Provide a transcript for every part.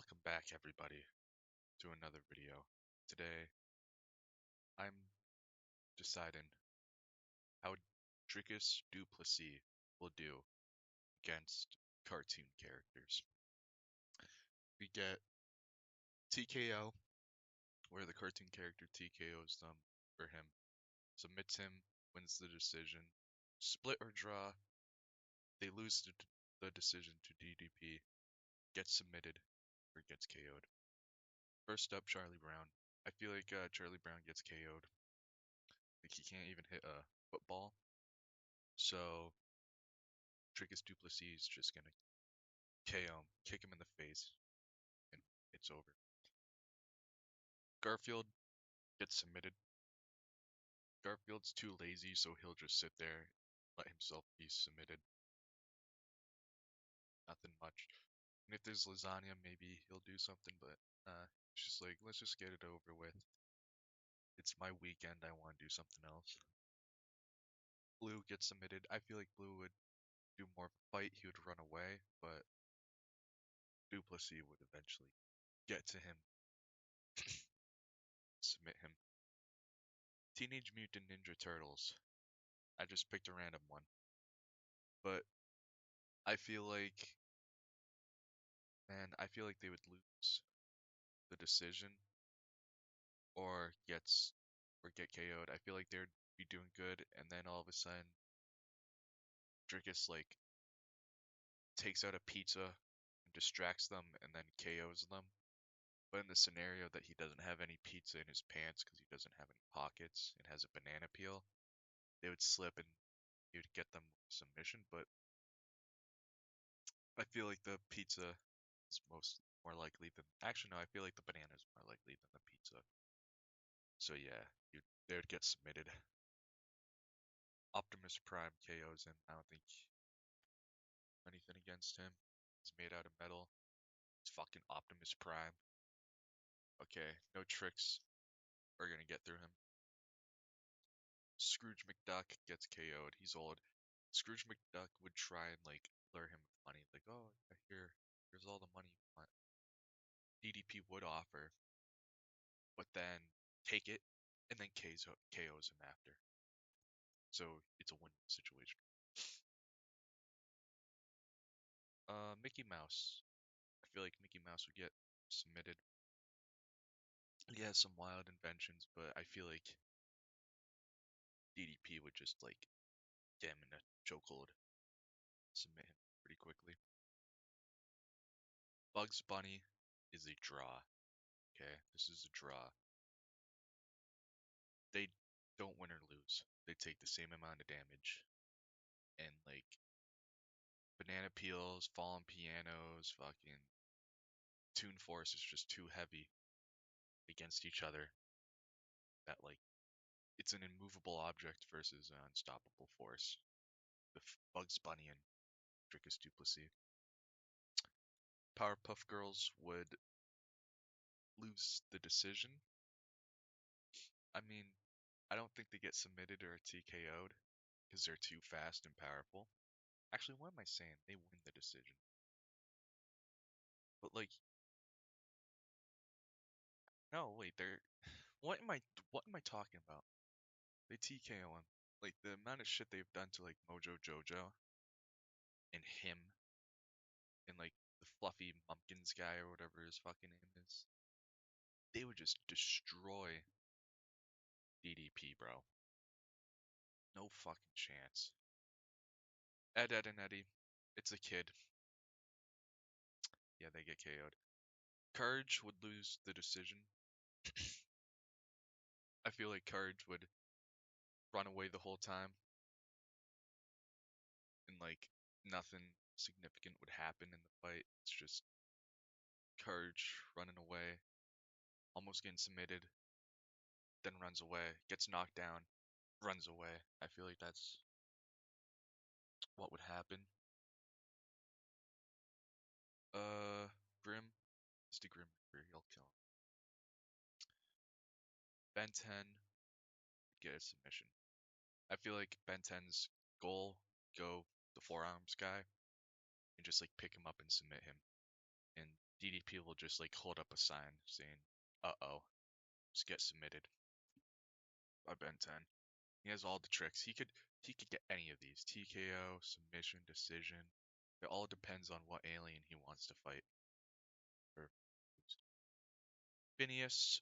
Welcome back, everybody, to another video. Today, I'm deciding how Dricus Du Plessis will do against cartoon characters. We get TKO, where the cartoon character TKOs them for him, submits him, wins the decision. Split or draw, they lose the decision to DDP, gets submitted, or gets KO'd. First up, Charlie Brown. I feel like Charlie Brown gets KO'd. Like he can't even hit a football. So Dricus Du Plessis is just gonna KO him, kick him in the face, and it's over. Garfield gets submitted. Garfield's too lazy, so he'll just sit there, let himself be submitted. Nothing much. And if there's lasagna, maybe he'll do something, but it's just like, let's just get it over with. It's my weekend, I want to do something else. Blue gets submitted. I feel like Blue would do more of a fight, he would run away, but Du Plessis would eventually get to him, submit him. Teenage Mutant Ninja Turtles. I just picked a random one. But I feel like, I feel like they would lose the decision or get KO'd. I feel like they would be doing good, and then all of a sudden, Dricus takes out a pizza and distracts them, and then KOs them. But in the scenario that he doesn't have any pizza in his pants because he doesn't have any pockets and has a banana peel, they would slip and he would get them with submission. But I feel like the pizza is more likely than actually no, I feel like the banana is more likely than the pizza. So yeah, they would get submitted. Optimus Prime KOs him. I don't think anything against him. He's made out of metal. It's fucking Optimus Prime. Okay, no tricks are gonna get through him. Scrooge McDuck gets KO'd. He's old. Scrooge McDuck would try and lure him with money, like, oh, here's all the money you want. DDP would offer, but then take it and then KOs him after. So it's a win-win situation. Mickey Mouse. I feel like Mickey Mouse would get submitted. He has some wild inventions, but I feel like DDP would just get him in a chokehold, submit him pretty quickly. Bugs Bunny is a draw. Okay, this is a draw. They don't win or lose. They take the same amount of damage. And banana peels, fallen pianos, fucking Toon Force is just too heavy against each other. That it's an immovable object versus an unstoppable force. With Bugs Bunny and Dricus Du Plessis. Powerpuff Girls would lose the decision. I mean, I don't think they get submitted or TKO'd because they're too fast and powerful. Actually, what am I saying? They win the decision. But no, wait, they're what am I talking about? They TKO him. Like the amount of shit they've done to Mojo Jojo and him and the fluffy Mumpkins guy or whatever his fucking name is. They would just destroy DDP, bro. No fucking chance. Ed, Ed, and Eddie. It's a kid. Yeah, they get KO'd. Courage would lose the decision. I feel like Courage would run away the whole time. And nothing significant would happen in the fight. It's just Courage running away, almost getting submitted, then runs away, gets knocked down, runs away. I feel like that's what would happen. Grim, Mr. Grim Reaper, he'll kill him. Ben 10 get a submission. I feel like Ben 10's goal go the forearms guy and just pick him up and submit him. And DDP will just like hold up a sign saying, "Uh-oh, just get submitted by Ben 10." He has all the tricks. He could get any of these. TKO, submission, decision. It all depends on what alien he wants to fight. Or Phineas,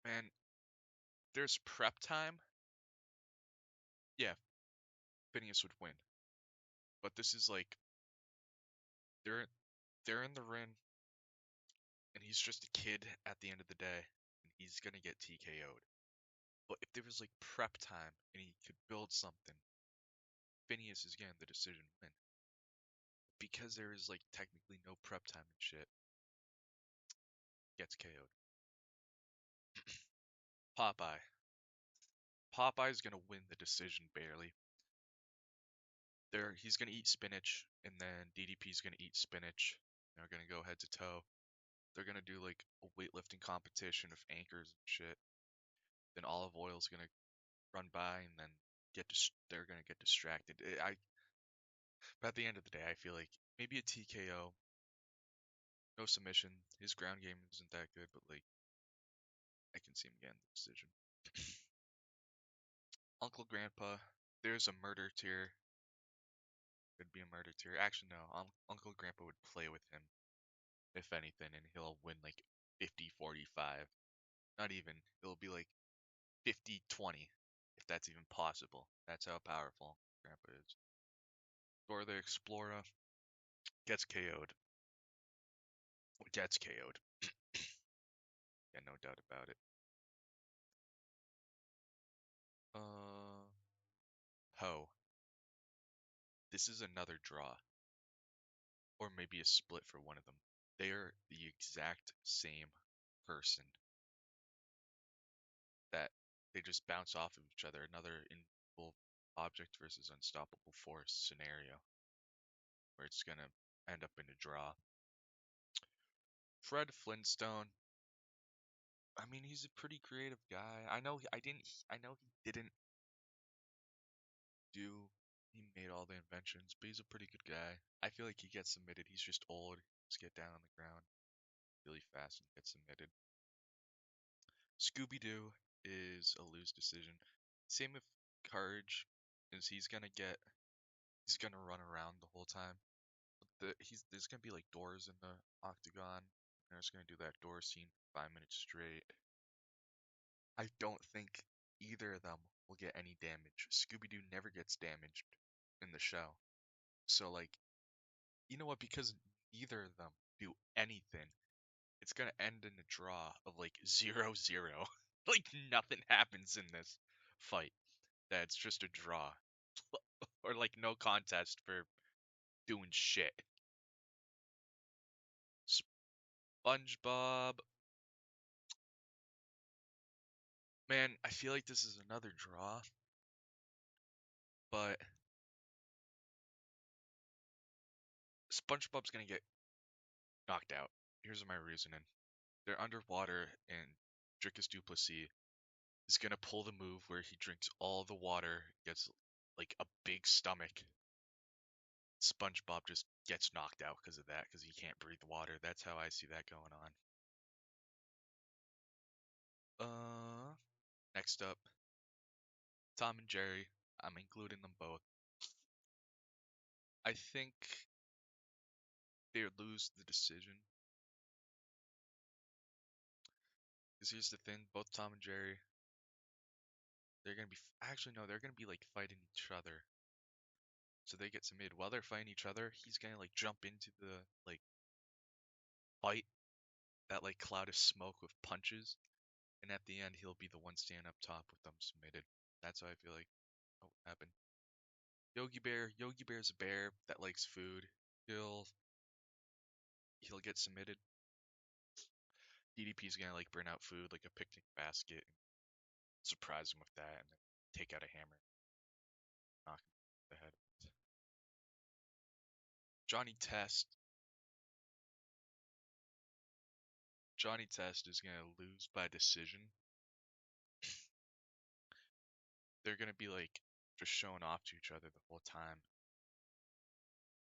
man, there's prep time. Yeah, Phineas would win. But this is like they're they're in the ring and he's just a kid at the end of the day and he's gonna get TKO'd. But if there was like prep time and he could build something, Phineas is getting the decision win. Because there is like technically no prep time and shit, gets KO'd. Popeye. Popeye's gonna win the decision barely. He's gonna eat spinach, and then DDP's gonna eat spinach. They're gonna go head to toe. They're gonna do like a weightlifting competition of anchors and shit. Then Olive Oil's gonna run by, and then they're gonna get distracted. But at the end of the day, I feel like maybe a TKO, no submission. His ground game isn't that good, but like I can see him getting the decision. Uncle Grandpa, there's a murder tier. Could be a murder tier. Actually, no. Uncle Grandpa would play with him, if anything, and he'll win like 50-45. Not even. It'll be like 50-20, if that's even possible. That's how powerful Grandpa is. Dora the Explorer gets KO'd. Gets KO'd. Yeah, no doubt about it. Uh, Poe. This is another draw, or maybe a split for one of them. They are the exact same person that they just bounce off of each other. Another invisible object versus unstoppable force scenario where it's gonna end up in a draw. Fred Flintstone. I mean, he's a pretty creative guy. I know he didn't do. He made all the inventions, but he's a pretty good guy. I feel like he gets submitted. He's just old. Just get down on the ground really fast and get submitted. Scooby Doo is a lose decision. Same with Courage, is he's gonna run around the whole time. There's gonna be like doors in the octagon. And they're just gonna do that door scene for 5 minutes straight. I don't think either of them will get any damage. Scooby Doo never gets damaged in the show. So like, you know what? Because neither of them do anything, it's gonna end in a draw of like 0-0. Like nothing happens in this fight. That's just a draw. Or like no contest for doing shit. SpongeBob. Man, I feel like this is another draw, but SpongeBob's gonna get knocked out. Here's my reasoning. They're underwater, and Dricus Du Plessis is gonna pull the move where he drinks all the water, gets like a big stomach. SpongeBob just gets knocked out because of that, because he can't breathe water. That's how I see that going on. Next up, Tom and Jerry. I'm including them both. I think they lose the decision. Because here's the thing, both Tom and Jerry, they're gonna be actually no, they're gonna be like fighting each other. So they get submitted. While they're fighting each other, he's gonna like jump into the like fight, that like cloud of smoke with punches, and at the end he'll be the one standing up top with them submitted. That's how I feel like what would happen. Yogi Bear's a bear that likes food. He'll he'll get submitted. DDP's gonna like bring out food like a picnic basket, and surprise him with that, and then take out a hammer, knock him in the head. Johnny Test. Johnny Test is gonna lose by decision. They're gonna be like just showing off to each other the whole time.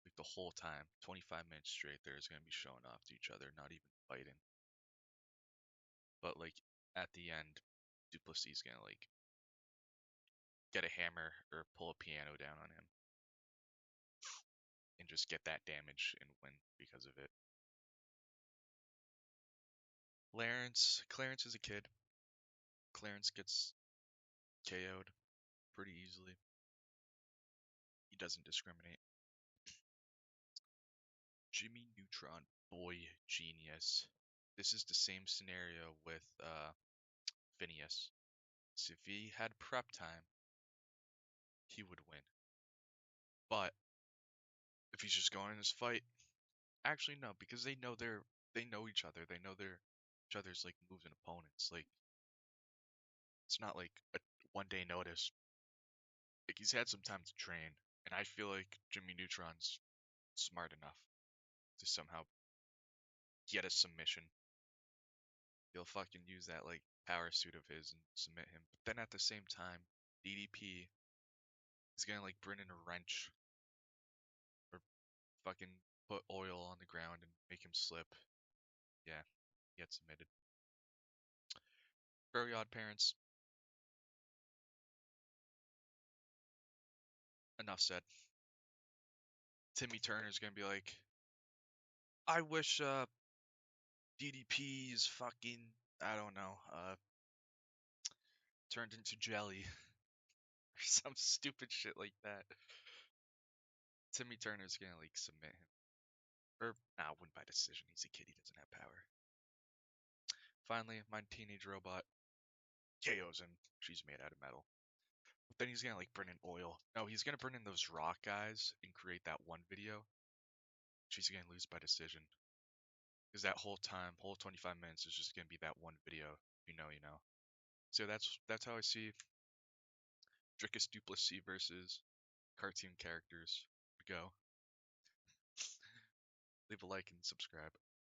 Like the whole time, 25 minutes straight, they're just gonna be showing off to each other, not even fighting. But like at the end, Duplessis is gonna like get a hammer or pull a piano down on him and just get that damage and win because of it. Clarence is a kid. Clarence gets KO'd pretty easily. He doesn't discriminate. Jimmy Neutron, boy genius. This is the same scenario with Phineas. So if he had prep time, he would win. But if he's just going in this fight, actually no, because they know each other. They know each other's like moves and opponents. Like it's not like a 1 day notice. Like he's had some time to train, and I feel like Jimmy Neutron's smart enough to somehow get a submission. He'll fucking use that like power suit of his and submit him. But then at the same time, DDP is gonna like bring in a wrench or fucking put oil on the ground and make him slip. Yeah, he gets submitted. Very Odd Parents. Enough said. Timmy Turner's gonna be like, I wish DDP is fucking, I don't know, turned into jelly or some stupid shit like that. Timmy Turner's gonna like submit him. Or nah, win by decision. He's a kid, he doesn't have power. Finally, my teenage robot KOs him. She's made out of metal. But then he's gonna like burn in oil. No, he's gonna burn in those rock guys and create that one video. She's gonna lose by decision. Because that whole time, whole 25 minutes is just gonna be that one video. You know, you know. So that's how I see Dricus Du Plessis versus cartoon characters go. Leave a like and subscribe.